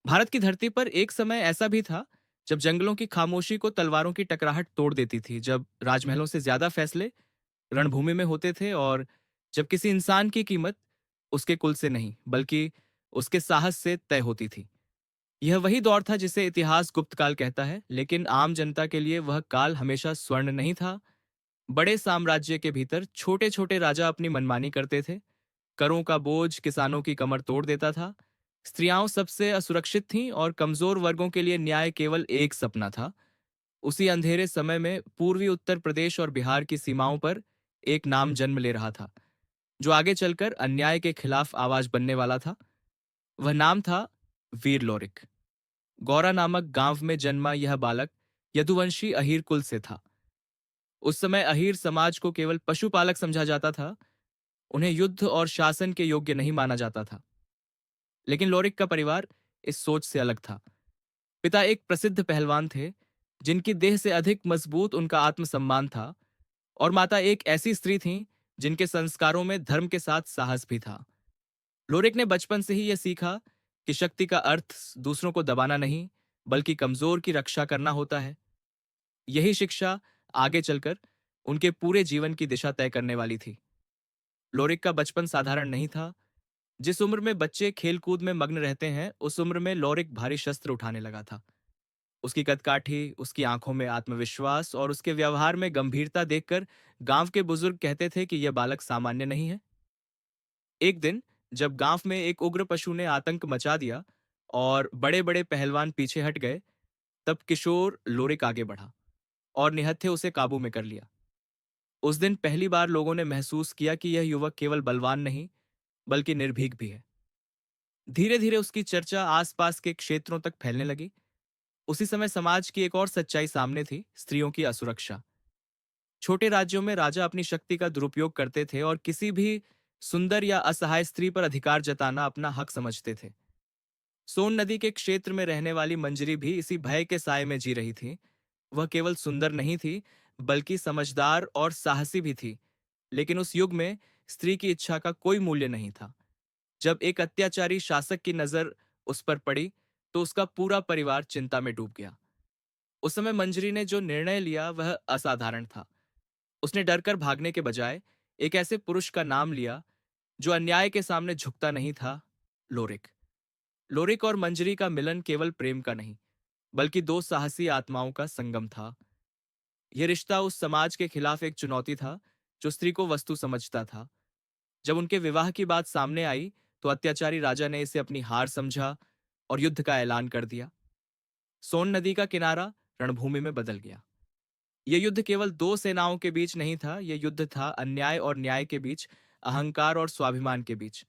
भारत की धरती पर एक समय ऐसा भी था जब जंगलों की खामोशी को तलवारों की टकराहट तोड़ देती थी, जब राजमहलों से ज्यादा फैसले रणभूमि में होते थे और जब किसी इंसान की कीमत उसके कुल से नहीं बल्कि उसके साहस से तय होती थी। यह वही दौर था जिसे इतिहास गुप्त काल कहता है, लेकिन आम जनता के लिए वह काल हमेशा स्वर्ण नहीं था। बड़े साम्राज्य के भीतर छोटे छोटे राजा अपनी मनमानी करते थे। करों का बोझ किसानों की कमर तोड़ देता था। स्त्रियां सबसे असुरक्षित थीं और कमजोर वर्गों के लिए न्याय केवल एक सपना था। उसी अंधेरे समय में पूर्वी उत्तर प्रदेश और बिहार की सीमाओं पर एक नाम जन्म ले रहा था, जो आगे चलकर अन्याय के खिलाफ आवाज बनने वाला था। वह नाम था वीर लोरिक। गौरा नामक गांव में जन्मा यह बालक यदुवंशी अहीर कुल से था। उस समय अहीर समाज को केवल पशुपालक समझा जाता था। उन्हें युद्ध और शासन के योग्य नहीं माना जाता था। लेकिन लोरिक का परिवार इस सोच से अलग था। पिता एक प्रसिद्ध पहलवान थे, जिनकी देह से अधिक मजबूत उनका आत्मसम्मान था, और माता एक ऐसी स्त्री थीं जिनके संस्कारों में धर्म के साथ साहस भी था। लोरिक ने बचपन से ही यह सीखा कि शक्ति का अर्थ दूसरों को दबाना नहीं, बल्कि कमजोर की रक्षा करना होता है। यही शिक्षा आगे चलकर उनके पूरे जीवन की दिशा तय करने वाली थी। लोरिक का बचपन साधारण नहीं था। जिस उम्र में बच्चे खेलकूद में मग्न रहते हैं, उस उम्र में लोरिक भारी शस्त्र उठाने लगा था। उसकी कदकाठी, उसकी आंखों में आत्मविश्वास और उसके व्यवहार में गंभीरता देखकर गांव के बुजुर्ग कहते थे कि यह बालक सामान्य नहीं है। एक दिन जब गांव में एक उग्र पशु ने आतंक मचा दिया और बड़े बड़े पहलवान पीछे हट गए, तब किशोर लोरिक आगे बढ़ा और निहत्थे उसे काबू में कर लिया। उस दिन पहली बार लोगों ने महसूस किया कि यह युवक केवल बलवान नहीं, बल्कि निर्भीक भी है। धीरे धीरे उसकी चर्चा आसपास के क्षेत्रों तक फैलने लगी। उसी समय समाज की एक और सच्चाई सामने थी, स्त्रियों की असुरक्षा। छोटे राज्यों में राजा अपनी शक्ति का दुरुपयोग करते थे और किसी भी सुंदर या असहाय स्त्री पर अधिकार जताना अपना हक समझते थे। सोन नदी के क्षेत्र में रहने वाली मंजरी भी इसी भय के साए में जी रही थी। वह केवल सुंदर नहीं थी, बल्कि समझदार और साहसी भी थी। लेकिन उस युग में स्त्री की इच्छा का कोई मूल्य नहीं था। जब एक अत्याचारी शासक की नजर उस पर पड़ी, तो उसका पूरा परिवार चिंता में डूब गया। उस समय मंजरी ने जो निर्णय लिया वह असाधारण था। उसने डरकर भागने के बजाय एक ऐसे पुरुष का नाम लिया जो अन्याय के सामने झुकता नहीं था, लोरिक। लोरिक और मंजरी का मिलन केवल प्रेम का नहीं, बल्कि दो साहसी आत्माओं का संगम था। यह रिश्ता उस समाज के खिलाफ एक चुनौती था जो स्त्री को वस्तु समझता था। जब उनके विवाह की बात सामने आई, तो अत्याचारी राजा ने इसे अपनी हार समझा और युद्ध का ऐलान कर दिया। सोन नदी का किनारा रणभूमि में बदल गया। यह युद्ध केवल दो सेनाओं के बीच नहीं था, यह युद्ध था अन्याय और न्याय के बीच, अहंकार और स्वाभिमान के बीच।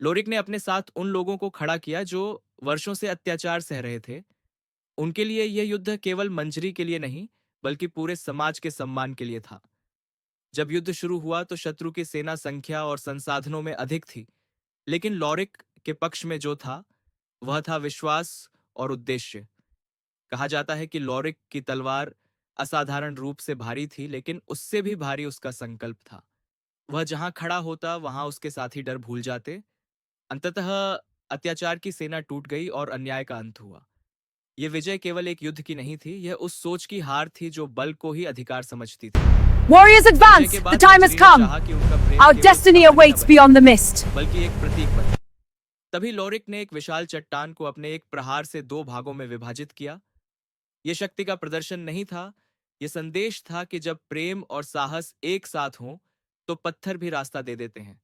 लोरिक ने अपने साथ उन लोगों को खड़ा किया जो वर्षों से अत्याचार सह रहे थे। उनके लिए यह युद्ध केवल मंजरी के लिए नहीं, बल्कि पूरे समाज के सम्मान के लिए था। जब युद्ध शुरू हुआ तो शत्रु की सेना संख्या और संसाधनों में अधिक थी, लेकिन लॉरिक के पक्ष में जो था वह था विश्वास और उद्देश्य। कहा जाता है कि लॉरिक की तलवार असाधारण रूप से भारी थी, लेकिन उससे भी भारी उसका संकल्प था। वह जहां खड़ा होता वहां उसके साथी डर भूल जाते। अंततः अत्याचार की सेना टूट गई और अन्याय का अंत हुआ। यह विजय केवल एक युद्ध की नहीं थी, यह उस सोच की हार थी जो बल को ही अधिकार समझती थी। Warriors विजय advance! के The बाद time has मंजरी ने come! चाहा कि उनका प्रेम Our केवल destiny कहानी न awaits बने, beyond the mist. बल्कि एक प्रतीक बने। तभी लोरिक ने एक विशाल चट्टान को अपने एक प्रहार से दो भागों में विभाजित किया। यह शक्ति का प्रदर्शन नहीं था, यह संदेश था कि जब प्रेम और साहस एक साथ हों, तो पत्थर भी रास्ता दे देते हैं।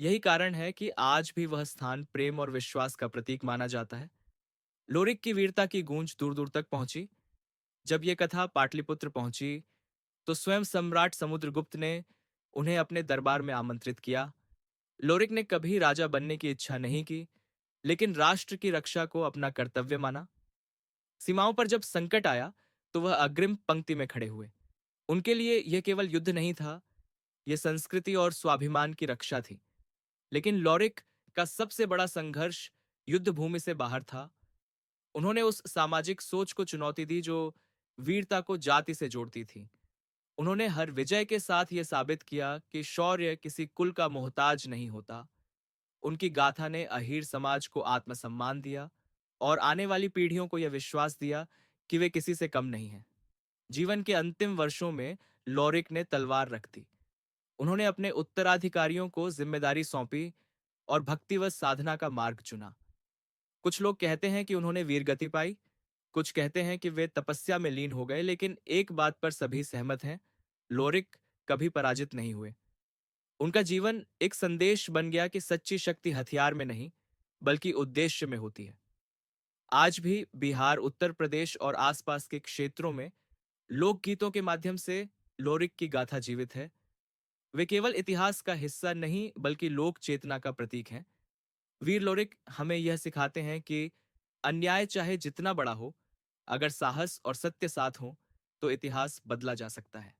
यही कारण है कि आज भी वह स्थान प्रेम और विश्वास का प्रतीक माना जाता है। लोरिक की वीरता की गूंज दूर दूर तक पहुंची। जब यह कथा पाटलिपुत्र पहुंची, तो स्वयं सम्राट समुद्रगुप्त ने उन्हें अपने दरबार में आमंत्रित किया। लोरिक ने कभी राजा बनने की इच्छा नहीं की, लेकिन राष्ट्र की रक्षा को अपना कर्तव्य माना। सीमाओं पर जब संकट आया, तो वह अग्रिम पंक्ति में खड़े हुए। उनके लिए यह केवल युद्ध नहीं था, यह संस्कृति और स्वाभिमान की रक्षा थी। लेकिन लॉरिक का सबसे बड़ा संघर्ष युद्ध भूमि से बाहर था। उन्होंने उस सामाजिक सोच को चुनौती दी जो वीरता को जाति से जोड़ती थी। उन्होंने हर विजय के साथ यह साबित किया कि शौर्य किसी कुल का मोहताज नहीं होता। उनकी गाथा ने अहीर समाज को आत्मसम्मान दिया और आने वाली पीढ़ियों को यह विश्वास दिया कि वे किसी से कम नहीं हैं। जीवन के अंतिम वर्षों में लोरिक ने तलवार रख दी। उन्होंने अपने उत्तराधिकारियों को जिम्मेदारी सौंपी और भक्तिवश साधना का मार्ग चुना। कुछ लोग कहते हैं कि उन्होंने वीरगति पाई, कुछ कहते हैं कि वे तपस्या में लीन हो गए, लेकिन एक बात पर सभी सहमत हैं, लोरिक कभी पराजित नहीं हुए। उनका जीवन एक संदेश बन गया कि सच्ची शक्ति हथियार में नहीं, बल्कि उद्देश्य में होती है। आज भी बिहार, उत्तर प्रदेश और आसपास के क्षेत्रों में लोकगीतों के माध्यम से लोरिक की गाथा जीवित है। वे केवल इतिहास का हिस्सा नहीं, बल्कि लोक चेतना का प्रतीक हैं। वीर लोरिक हमें यह सिखाते हैं कि अन्याय चाहे जितना बड़ा हो, अगर साहस और सत्य साथ हो, तो इतिहास बदला जा सकता है।